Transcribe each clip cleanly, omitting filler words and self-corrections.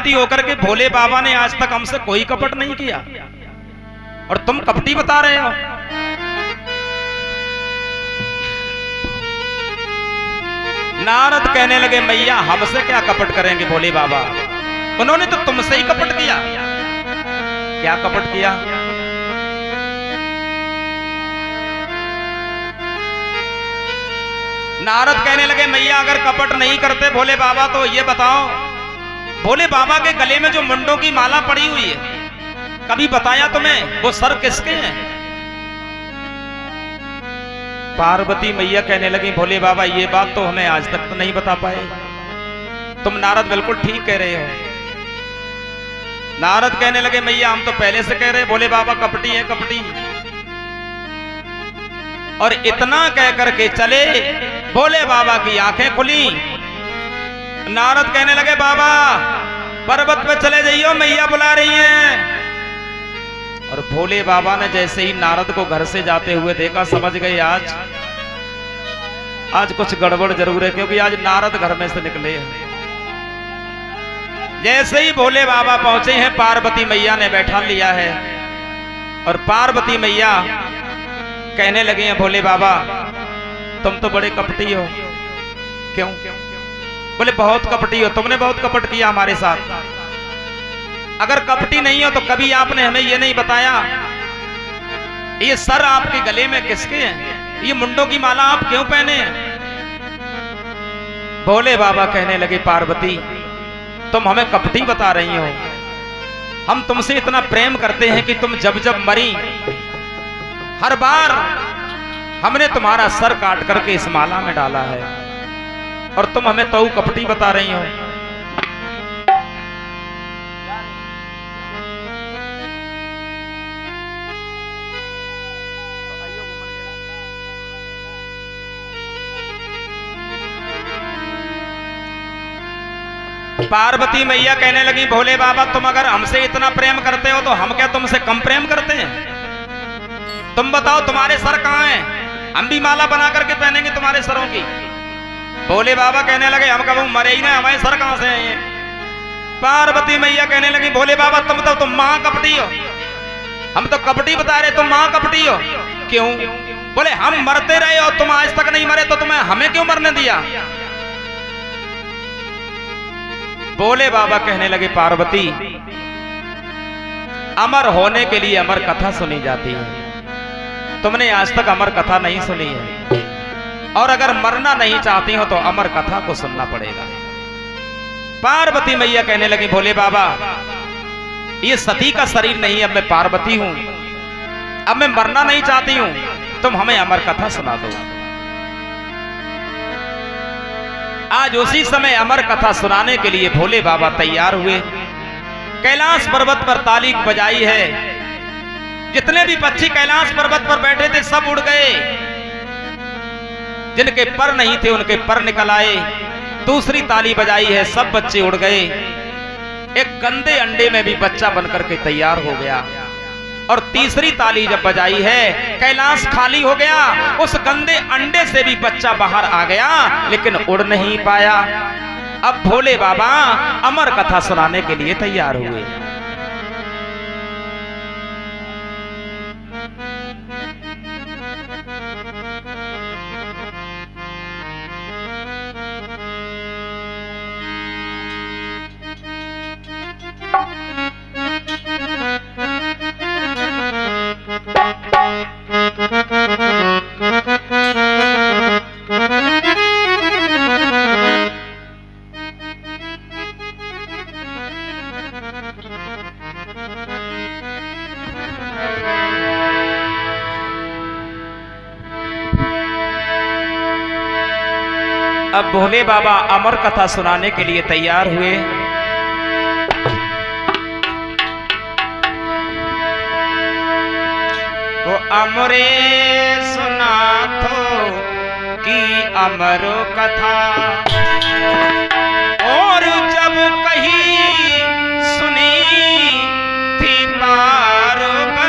शादी होकर के भोले बाबा ने आज तक हमसे कोई कपट नहीं किया और तुम कपटी बता रहे हो। नारद कहने लगे मैया हमसे क्या कपट करेंगे भोले बाबा, उन्होंने तो तुमसे ही कपट किया। क्या कपट किया? नारद कहने लगे मैया अगर कपट नहीं करते भोले बाबा तो ये बताओ, भोले बाबा के गले में जो मुंडों की माला पड़ी हुई है कभी बताया तुम्हें वो सर किसके हैं? पार्वती मैया कहने लगी भोले बाबा ये बात तो हमें आज तक तो नहीं बता पाए। तुम नारद बिल्कुल ठीक कह रहे हो। नारद कहने लगे मैया हम तो पहले से कह रहे भोले बाबा कपटी है कपटी। और इतना कह करके चले, भोले बाबा की आंखें खुली। नारद कहने लगे बाबा पर्वत पे चले जाइयो मैया बुला रही हैं। और भोले बाबा ने जैसे ही नारद को घर से जाते हुए देखा समझ गए आज कुछ गड़बड़ जरूर है, क्योंकि आज नारद घर में से निकले हैं। जैसे ही भोले बाबा पहुंचे हैं पार्वती मैया ने बैठा लिया है और पार्वती मैया कहने लगे हैं भोले बाबा तुम तो बड़े कपटी हो। क्यों? बोले बहुत कपटी हो, तुमने बहुत कपट किया हमारे साथ। अगर कपटी नहीं हो तो कभी आपने हमें ये नहीं बताया ये सर आपके गले में किसके हैं, ये मुंडों की माला आप क्यों पहने हैं? भोले बाबा कहने लगे पार्वती तुम हमें कपटी बता रही हो, हम तुमसे इतना प्रेम करते हैं कि तुम जब जब मरी हर बार हमने तुम्हारा सर काट करके इस माला में डाला है और तुम हमें तो कपटी बता रही हो। पार्वती मैया कहने लगी भोले बाबा तुम अगर हमसे इतना प्रेम करते हो तो हम क्या तुमसे कम प्रेम करते हैं? तुम बताओ तुम्हारे सर कहाँ हैं, हम भी माला बना करके पहनेंगे तुम्हारे सरों की। भोले बाबा कहने लगे हम कब मरे ही ना, हमारे सर कहाँ से हैं ये? पार्वती मैया कहने लगी भोले बाबा तुम मां कपटी हो, हम तो कपटी बता रहे तुम मां कपटी हो। क्यों? बोले हम मरते रहे और तुम आज तक नहीं मरे तो तुम्हें हमें क्यों मरने दिया? भोले बाबा कहने लगे पार्वती अमर होने के लिए अमर कथा सुनी जाती है, तुमने आज तक अमर कथा नहीं सुनी है और अगर मरना नहीं चाहती हो तो अमर कथा को सुनना पड़ेगा। पार्वती मैया कहने लगी भोले बाबा ये सती का शरीर नहीं, अब मैं पार्वती हूं, अब मैं मरना नहीं चाहती हूं, तुम हमें अमर कथा सुना दो। आज उसी समय अमर कथा सुनाने के लिए भोले बाबा तैयार हुए। कैलाश पर्वत पर ताली बजाई है, जितने भी पक्षी कैलाश पर्वत पर बैठे थे सब उड़ गए, जिनके पर नहीं थे उनके पर निकल आए। दूसरी ताली बजाई है, सब बच्चे उड़ गए। एक गंदे अंडे में भी बच्चा बनकर के तैयार हो गया। और तीसरी ताली जब बजाई है कैलाश खाली हो गया, उस गंदे अंडे से भी बच्चा बाहर आ गया लेकिन उड़ नहीं पाया। अब भोले बाबा अमर कथा सुनाने के लिए तैयार हुए। अब भोले बाबा अमर कथा सुनाने के लिए तैयार हुए। तो अमरे सुना थो की अमर कथा, और जब कही सुनी थी पार्वती,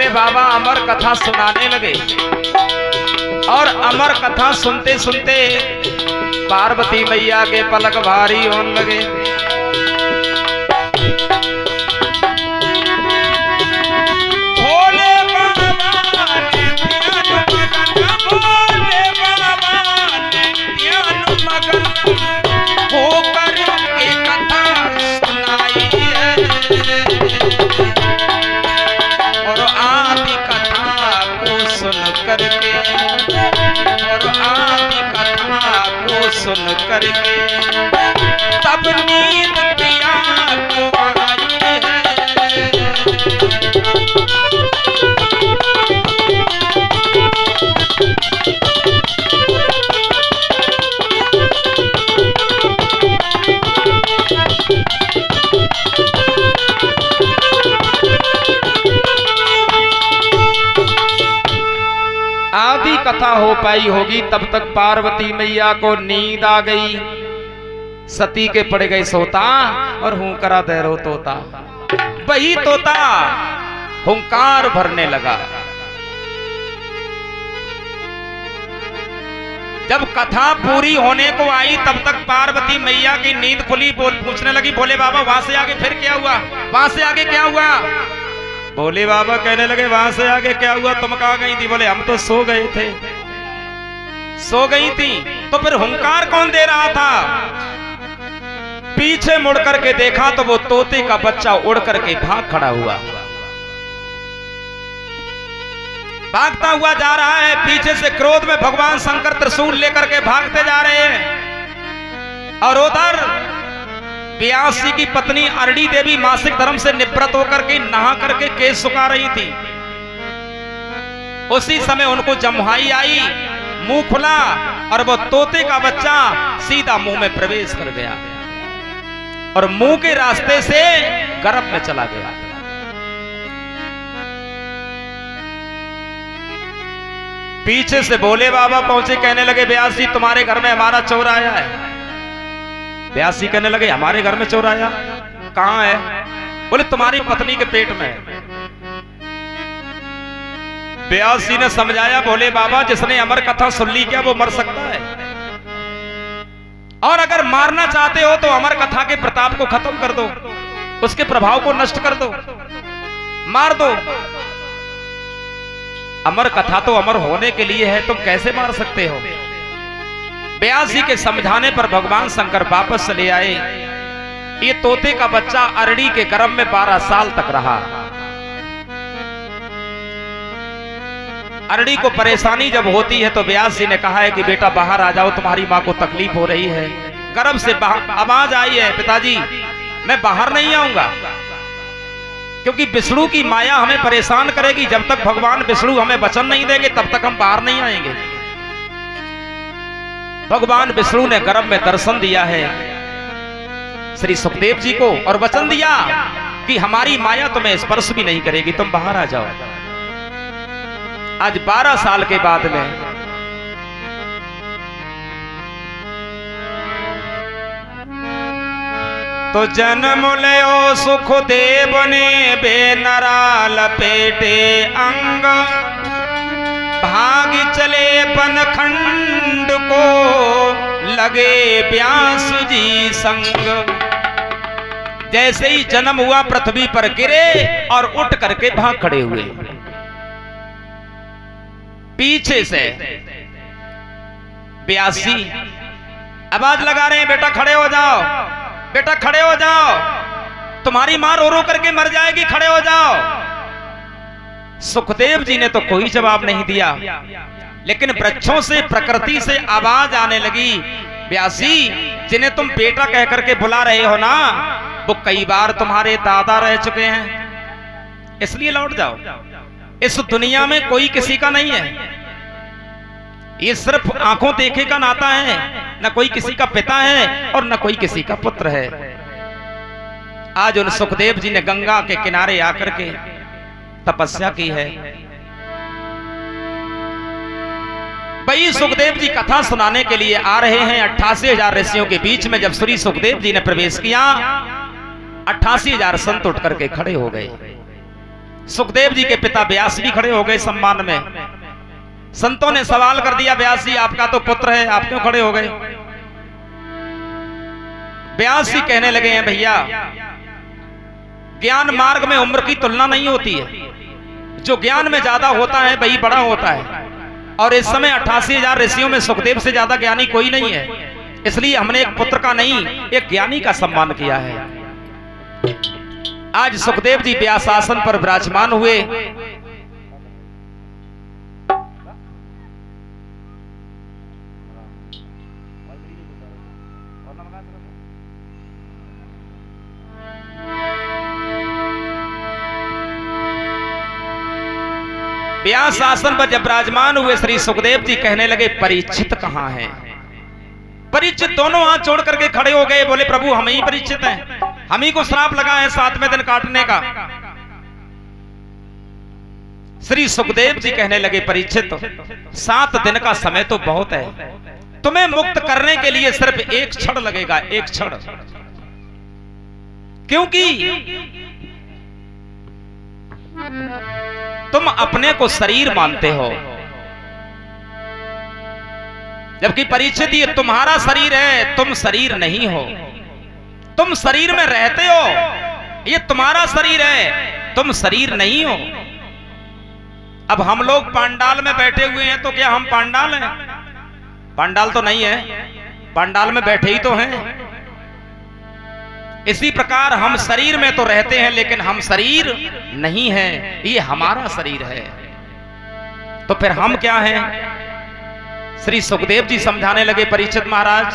भोले बाबा अमर कथा सुनाने लगे और अमर कथा सुनते सुनते पार्वती मैया के पलक भारी होने लगे। भोले बाबा ने ध्यान मगन होकर के कथा सुनाई है और आदि कथा को सुन करके सुन करके तब नींद पिया को आई है। आदि कथा हो पाई होगी तब तक पार्वती मैया को नींद आ गई। सती के पड़ गए सोता और हुंकारा दे रो तोता। वही तोता हुंकार भरने लगा। जब कथा पूरी होने को आई तब तक पार्वती मैया की नींद खुली। पूछने लगी भोले बाबा वहां से आगे फिर क्या हुआ, वहां से आगे क्या हुआ? भोले बाबा कहने लगे वहां से आगे क्या हुआ, तुम कहां गई थी? बोले हम तो सो गए थे। सो गई थी तो फिर हुंकार कौन दे रहा था? पीछे मुड़ करके देखा तो वो तोते का बच्चा उड़ करके भाग खड़ा हुआ, भागता हुआ जा रहा है। पीछे से क्रोध में भगवान शंकर त्रिशूल लेकर के भागते जा रहे हैं और उधर व्यास जी की पत्नी अरड़ी देवी मासिक धर्म से निवृत्त होकर के नहा करके केस सुखा रही थी। उसी समय उनको जमुहाई आई, मुंह खुला और वो तोते का बच्चा सीधा मुंह में प्रवेश कर गया और मुंह के रास्ते से गर्भ में चला गया। पीछे से भोले बाबा पहुंचे, कहने लगे व्यास जी तुम्हारे घर में हमारा चोर आया है। व्यास जी कहने लगे हमारे घर में चोर आया? कहां है? बोले तुम्हारी पत्नी के पेट में। व्यास जी ने समझाया भोले बाबा जिसने अमर कथा सुन ली क्या वो मर सकता है? और अगर मारना चाहते हो तो अमर कथा के प्रताप को खत्म कर दो, उसके प्रभाव को नष्ट कर दो, मार दो। अमर कथा तो अमर होने के लिए है, तुम कैसे मार सकते हो? व्यास जी के समझाने पर भगवान शंकर वापस चले आए। ये तोते का बच्चा अरड़ी के गर्भ में 12 साल तक रहा। अरड़ी को परेशानी जब होती है तो व्यास जी ने कहा है कि बेटा बाहर आ जाओ, तुम्हारी मां को तकलीफ हो रही है। गर्भ से आवाज आई है पिताजी मैं बाहर नहीं आऊंगा, क्योंकि विष्णु की माया हमें परेशान करेगी। जब तक भगवान विष्णु हमें वचन नहीं देंगे तब तक हम बाहर नहीं आएंगे। भगवान विष्णु ने गर्भ में दर्शन दिया है श्री सुखदेव जी को और वचन दिया कि हमारी माया तुम्हें स्पर्श भी नहीं करेगी, तुम बाहर आ जाओ। आज 12 साल के बाद में तो जन्म लियो सुखदेव ने बेनरा लपेटे अंग, भाग चले पनखंड को लगे व्यास जी संग। जैसे ही जन्म हुआ पृथ्वी पर गिरे और उठ करके भाग खड़े हुए। पीछे से व्यास जी आवाज लगा रहे हैं बेटा खड़े हो जाओ, बेटा खड़े हो जाओ, तुम्हारी मां रो रो करके मर जाएगी, खड़े हो जाओ। सुखदेव जी ने तो कोई जवाब नहीं दिया, लेकिन वृक्षों से प्रकृति से आवाज आने लगी व्यास जी जिन्हें तुम बेटा कह करके बुला रहे हो ना वो कई बार तुम्हारे दादा रह चुके हैं, इसलिए लौट जाओ। इस दुनिया में कोई किसी का नहीं है, ये सिर्फ आंखों देखे का नाता है, न कोई किसी का पिता है और न कोई किसी का पुत्र है। आज उन सुखदेव जी ने गंगा के किनारे आकर के तपस्या की है। भाई सुखदेव जी कथा सुनाने के लिए आ रहे हैं 88,000 ऋषियों के बीच में। जब श्री सुखदेव जी ने प्रवेश किया 88,000 संत उठ करके खड़े हो गए। सुखदेव जी के पिता व्यास भी खड़े हो गए सम्मान में। संतों ने सवाल कर दिया, व्यास जी आपका तो पुत्र है, आप क्यों खड़े हो गए? व्यास जी कहने लगे हैं, भैया ज्ञान मार्ग में उम्र की तुलना नहीं होती है, जो ज्ञान में ज्यादा होता है वही बड़ा होता है। और इस समय 88,000 ऋषियों में सुखदेव से ज्यादा ज्ञानी कोई नहीं है, इसलिए हमने एक पुत्र का नहीं एक ज्ञानी का सम्मान किया है। आज सुखदेव जी व्यास आसन पर विराजमान हुए। व्यास आसन पर जब विराजमान हुए श्री सुखदेव जी कहने लगे, परीक्षित कहां है? परीक्षित दोनों हाथ जोड़ करके खड़े हो गए, बोले प्रभु हम ही परीक्षित हैं, हम ही को श्राप लगा है 7वें दिन काटने का। श्री सुखदेव जी कहने लगे, परीक्षित 7 दिन का समय तो बहुत है, तुम्हें मुक्त करने के लिए सिर्फ एक क्षण लगेगा, एक क्षण। क्योंकि तुम अपने को शरीर मानते हो, जबकि परीक्षित ये तुम्हारा शरीर है, तुम शरीर नहीं हो। तुम शरीर में रहते हो, ये तुम्हारा शरीर है, तुम शरीर नहीं हो। अब हम लोग पांडाल में बैठे हुए हैं, तो क्या हम पांडाल हैं? पांडाल तो नहीं है, पांडाल में बैठे ही तो हैं। इसी प्रकार हम शरीर में तो रहते हैं, लेकिन हम शरीर नहीं हैं, ये हमारा शरीर है। तो फिर हम क्या हैं? श्री सुखदेव जी समझाने लगे, परीक्षित महाराज,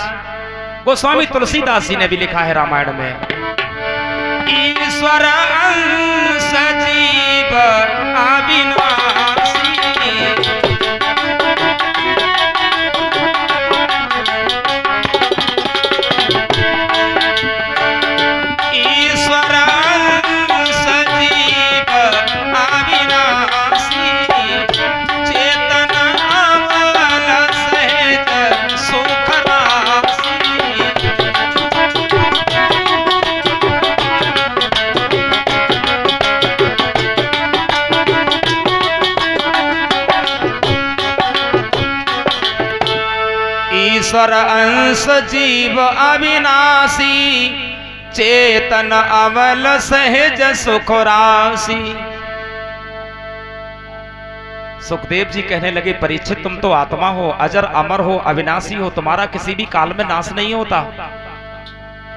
गोस्वामी तुलसीदास जी ने भी लिखा है रामायण में, ईश्वर अंश जीव अविनाशी, ईश्वर अंश जीव अविनाशी, चेतन अमल सहज सुख राशि। ईश्वर अंश जीव अविनाशी, चेतन अमल सहज सुख राशि। सुखदेव जी कहने लगे, परीक्षित तुम तो आत्मा हो, अजर अमर हो, अविनाशी हो, तुम्हारा किसी भी काल में नाश नहीं होता।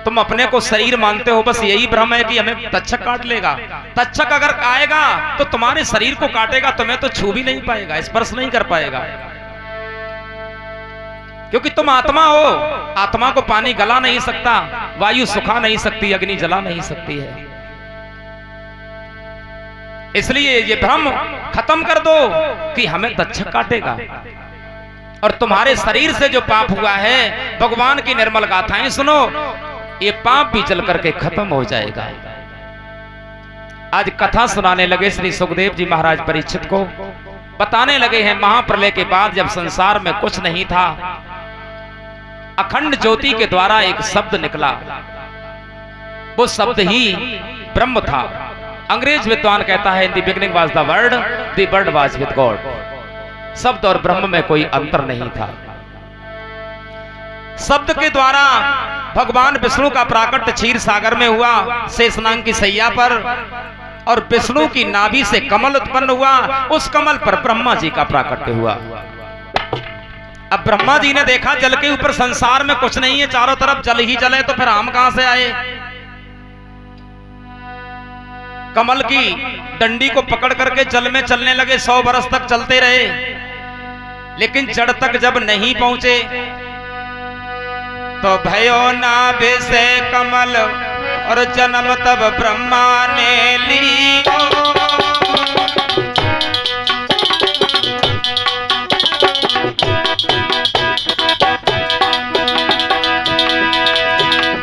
तुम अपने को शरीर मानते हो, बस यही भ्रम है कि हमें तक्षक काट लेगा। तक्षक अगर आएगा तो तुम्हारे शरीर को काटेगा, तुम्हें तो छू भी नहीं पाएगा, स्पर्श नहीं कर पाएगा, क्योंकि तुम आत्मा हो। आत्मा को पानी गला नहीं सकता, वायु सुखा नहीं सकती, अग्नि जला नहीं सकती है। इसलिए ये भ्रम खत्म कर दो कि हमें तक्षक काटेगा। और तुम्हारे शरीर से जो पाप हुआ है, भगवान की निर्मल गाथाएं सुनो, ये पाप भी जल करके खत्म हो जाएगा। आज कथा सुनाने लगे श्री सुखदेव जी महाराज परीक्षित को, बताने लगे हैं महाप्रलय के बाद जब संसार में कुछ नहीं था, अखंड ज्योति के द्वारा एक शब्द निकला, वो शब्द ही ब्रह्म था। अंग्रेज विद्वान कहता है, in the beginning was the word was with God. शब्द और ब्रह्म में कोई अंतर नहीं था। शब्द के द्वारा भगवान विष्णु का प्राकट्य क्षीर सागर में हुआ, शेषनाग की सैया पर, और विष्णु की नाभि से कमल उत्पन्न हुआ, उस कमल पर ब्रह्मा जी का प्राकट्य हुआ। अब ब्रह्मा जी ने देखा जल के ऊपर संसार में कुछ नहीं है, चारों तरफ जल ही जल है, तो फिर हम कहां से आए? कमल की डंडी को पकड़ करके जल में चलने लगे, 100 बरस तक चलते रहे, लेकिन जड़ तक जब नहीं पहुंचे तो भयो नाभि से कमल, और जन्म तब ब्रह्मा ने लियो।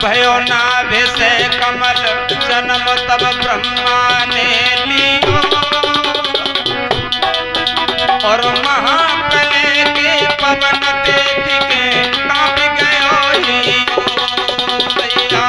भयो नाभि से कमल, जन्म तब ब्रह्मा ने लियो, और महाप्रलय के पवन देख के कांप गयो हियो। भैया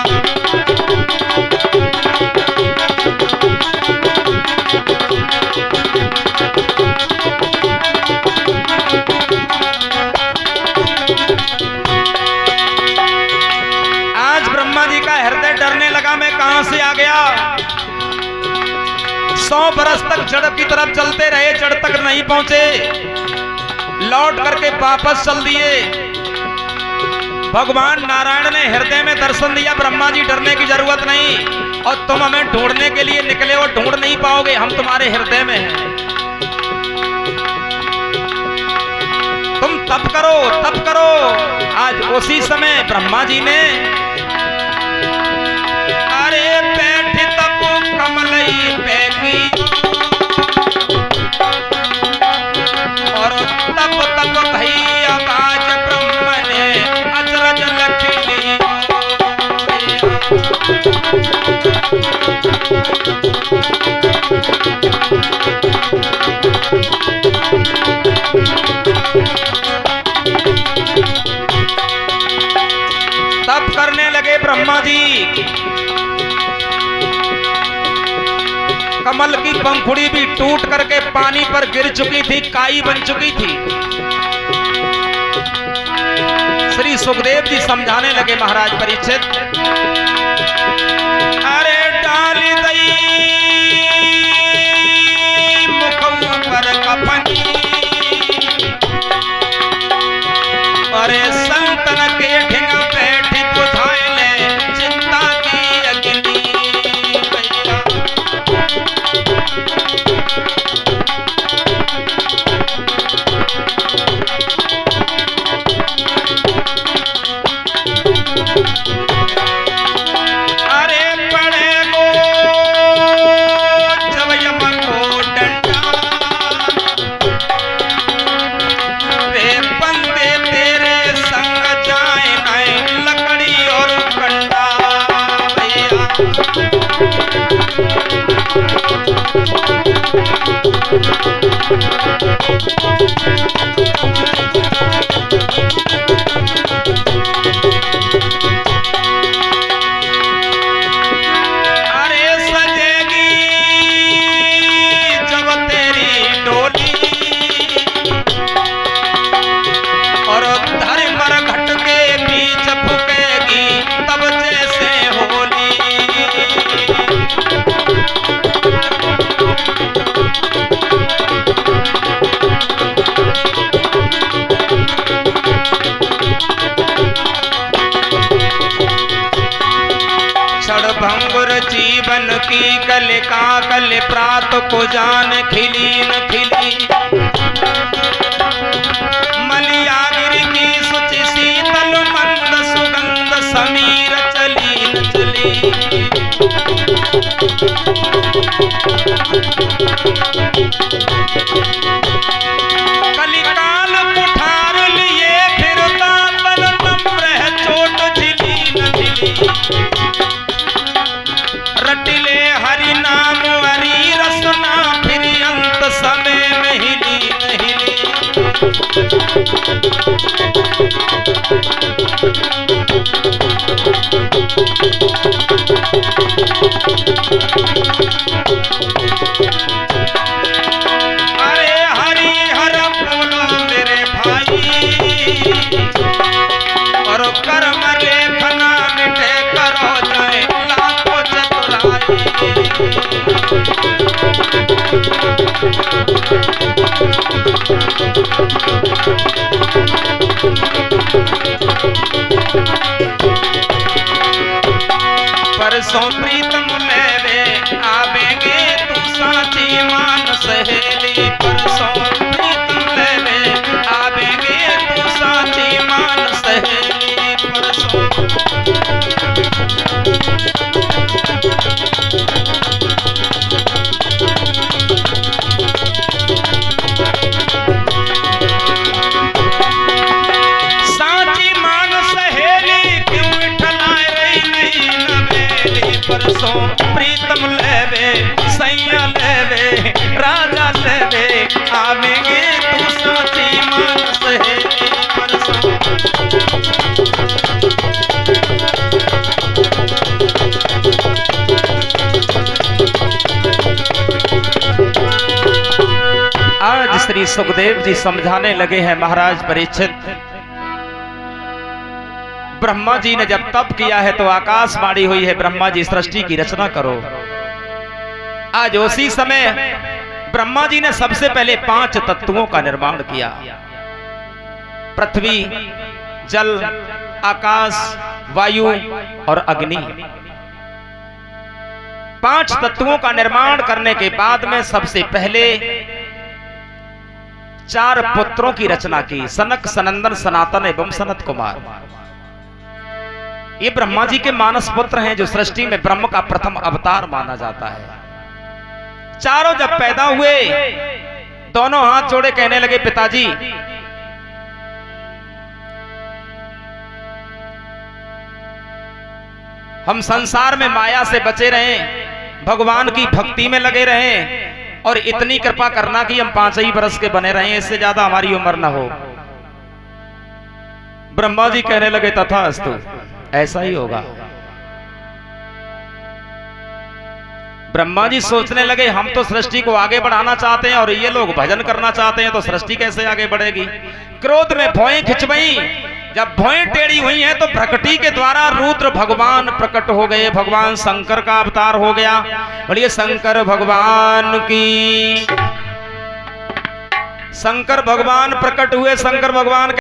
गया। 100 बरस तक जड़ की तरफ चलते रहे, जड़ तक नहीं पहुंचे, लौट करके वापस चल दिए। भगवान नारायण ने हृदय में दर्शन दिया, ब्रह्मा जी डरने की जरूरत नहीं, और तुम हमें ढूंढने के लिए निकले हो, ढूंढ नहीं पाओगे, हम तुम्हारे हृदय में हैं। तुम तप करो, तप करो। आज उसी समय ब्रह्मा जी ने अरे बैठ तप कमलई पैगी, और तप तप भैया आज ब्रह्म ने अचरज लखी। तप करने लगे ब्रह्मा जी। कमल की पंखुड़ी भी टूट करके पानी पर गिर चुकी थी, काई बन चुकी थी। श्री सुखदेव जी समझाने लगे महाराज परीक्षित, अरे डाली दई मुखों पर कफनी, अरे संतन के ढिंग बैठी बुझाए ले चिंता की अग्नि। अरे पड़े गो जब यम को डंडा, वे बंदे तेरे संग जाए नहीं लकड़ी और कंडा। अरे सजेगी जब तेरी डोली, और धर्मर घट के बीच फूकेगी तब जैसे होली। क्षणभंगुर जीवन की कलिका कल प्रात को जान खिली न खिली। मलियागिरी की सुचि शीतल मंद सुगंध समीर चली न चली। कलिकाल कुठार लिए फिरता तन नम्र है चोट झिली न झिली। रटिले हरि नाम हरि रसना फिर अंत समय में हिली न हिली। अरे हरि हर बोलो मेरे भाई, और कर्म लेखना मिटे करो जाए लाखों चतुराई। परसों प्रीतम लेवे आवेगे तू साची मान सहेली। परसों प्रीतम लेवे आवेगे तू साची मान सहेली। परसों साची मान सहेली क्यों विठलाए रही नहीं नवेली। परसों प्रीतम लेवे सैया लेवे राजा लेवे आवेंगे तू साची मान सहेली। परसों आज श्री सुखदेव जी समझाने लगे हैं महाराज परीक्षित, ब्रह्मा जी ने जब तप किया है तो आकाशवाणी हुई है, ब्रह्मा जी सृष्टि की रचना करो। आज उसी समय ब्रह्मा जी ने सबसे पहले 5 तत्वों का निर्माण किया। पृथ्वी, जल, आकाश, वायु और अग्नि। 5 तत्वों का निर्माण करने के बाद में सबसे पहले 4 पुत्रों की रचना की, सनक, सनंदन, सनातन एवं सनत कुमार। ये ब्रह्मा जी के मानस पुत्र हैं, जो सृष्टि में ब्रह्म का प्रथम अवतार माना जाता है। चारों जब पैदा हुए, दोनों हाथ जोड़े कहने लगे, पिताजी हम संसार में माया से बचे रहें, भगवान की भक्ति में लगे रहें और इतनी कृपा करना कि हम 5 ही बरस के बने रहें, इससे ज्यादा हमारी उम्र ना हो। ब्रह्मा जी कहने लगे, तथास्तु, ऐसा ही होगा। ब्रह्मा जी सोचने लगे, हम तो सृष्टि को आगे बढ़ाना चाहते हैं और ये लोग भजन करना चाहते हैं, तो सृष्टि कैसे आगे बढ़ेगी। क्रोध में भौएं खिंचवाई। जब भौएं टेढ़ी हुई हैं तो प्रकृति के द्वारा रुद्र भगवान प्रकट हो गए, भगवान शंकर का अवतार हो गया। बोलिए शंकर भगवान की। शंकर भगवान प्रकट हुए। शंकर भगवान